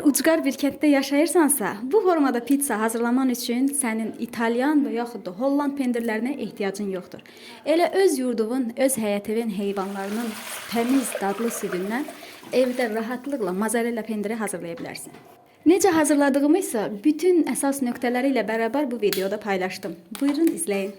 Əgər ucqar bir kənddə yaşayırsansa, bu formada pizza hazırlaman üçün sənin İtalyan və yaxud da Holland pendirlərinə ehtiyacın yoxdur. Elə öz yurdunun, öz həyətinin heyvanlarının təmiz, dadlı südündən evdə rahatlıqla mozzarella pendiri hazırlaya bilərsən. Necə hazırladığımı isə bütün əsas nöqtələri ilə bərabər bu videoda paylaşdım. Buyurun izləyin.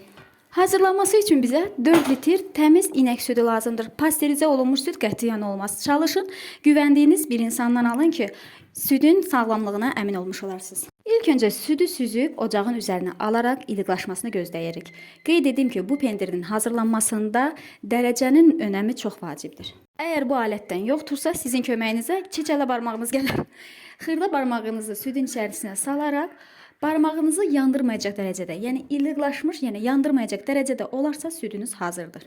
Hazırlanması üçün bizə 4 litr təmiz inək südü lazımdır. Pastörizə olunmuş süd qətiyyən olmaz. Çalışın, güvəndiyiniz bir insandan alın ki, südün sağlamlığına əmin olmuş olarsınız. İlk öncə südü süzüb ocağın üzərinə alaraq iliqlaşmasını gözləyirik. Qeyd edim ki, bu pendirin hazırlanmasında dərəcənin önəmi çox vacibdir. Əgər bu alətdən yoxdursa, sizin köməyinizə çiçələ barmağınız gələr. Xırda barmağınızı südün içərisinə salaraq barmağınızı yandırmayacaq dərəcədə, yəni iliqlaşmış, yəni yandırmayacaq dərəcədə olarsa südünüz hazırdır.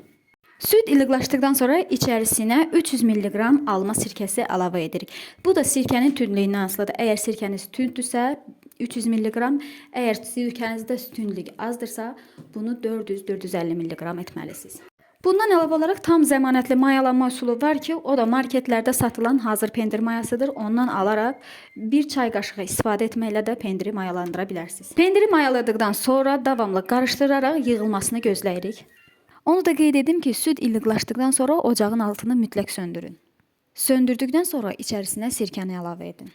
Süd iliqlaşdıqdan sonra içərisinə 300 mg alma sirkəsi əlavə edirik. Bu da sirkənin tündlüyündən asılıdır. Əgər sirkəniz tündürsə 300 mg, əgər sirkənizdə tündlük azdırsa bunu 400-450 mg etməlisiniz. Bundan əlavə olaraq tam zəmanətli mayalanma üsulu var ki, o da marketlərdə satılan hazır pendir mayasıdır. Ondan alaraq bir çay qaşığı istifadə etməklə də pendiri mayalandıra bilərsiniz. Pendiri mayaladıqdan sonra davamlı qarışdıraraq yığılmasını gözləyirik. Onu da qeyd edim ki, süd iliqlaşdıqdan sonra ocağın altını mütləq söndürün. Söndürdükdən sonra içərisinə sirkəni əlavə edin.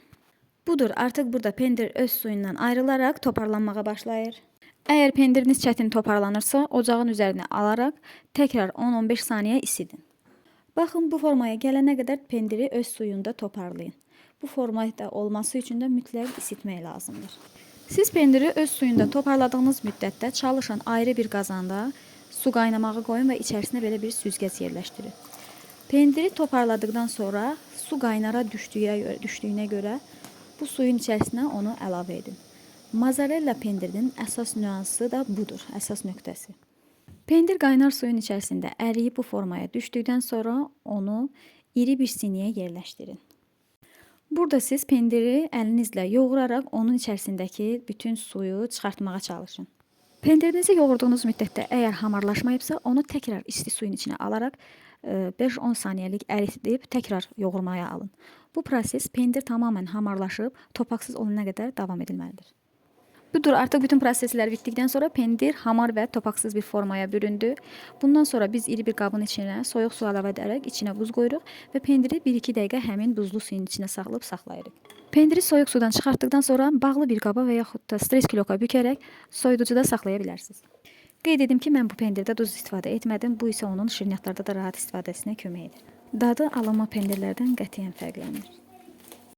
Budur, artıq burada pendir öz suyundan ayrılaraq toparlanmağa başlayır. Əgər pendiriniz çətin toparlanırsa, ocağın üzərinə alaraq təkrar 10-15 saniyə isidin. Baxın, bu formaya gələnə qədər pendiri öz suyunda toparlayın. Bu formada olması üçün də mütləq isitmək lazımdır. Siz pendiri öz suyunda toparladığınız müddətdə çalışın ayrı bir qazanda su qaynamağı qoyun və içərisinə belə bir süzgəc yerləşdirin. Pendiri toparladıqdan sonra su qaynara düşdüyünə görə bu suyun içərisinə onu əlavə edin. Mozzarella pendirinin əsas nüansı da budur, əsas nöqtəsi. Pendir qaynar suyun içərisində əriyib bu formaya düşdükdən sonra onu iri bir siniyə yerləşdirin. Burada siz pendiri əlinizlə yoğuraraq onun içərisindəki bütün suyu çıxartmağa çalışın. Pendirinizi yoğurduğunuz müddətdə əgər hamarlaşmayıbsa, onu təkrar isti suyun içinə alaraq 5-10 saniyəlik əridib təkrar yoğurmaya alın. Bu proses pendir tamamən hamarlaşıb, topaqsız olana qədər davam edilməlidir. Budur, artıq bütün proseslər bitdikdən sonra pendir hamar və topaqsız bir formaya büründü. Bundan sonra biz iri bir qabın içinə soyuq su əlavə edərək içinə buz qoyuruq və pendiri 1-2 dəqiqə həmin buzlu suyun içinə salıb saxlayırıq. Pendiri soyuq sudan çıxartdıqdan sonra bağlı bir qaba və yaxud da stres kiloka bükərək soyuducuda saxlaya bilərsiniz. Qeyd edim ki, mən bu pendirdə duz istifadə etmədim. Bu isə onun şirniyyatlarda da rahat istifadəsinə kömək edir. Dadı alınma pendirlərdən qətiyyən fərqlənir.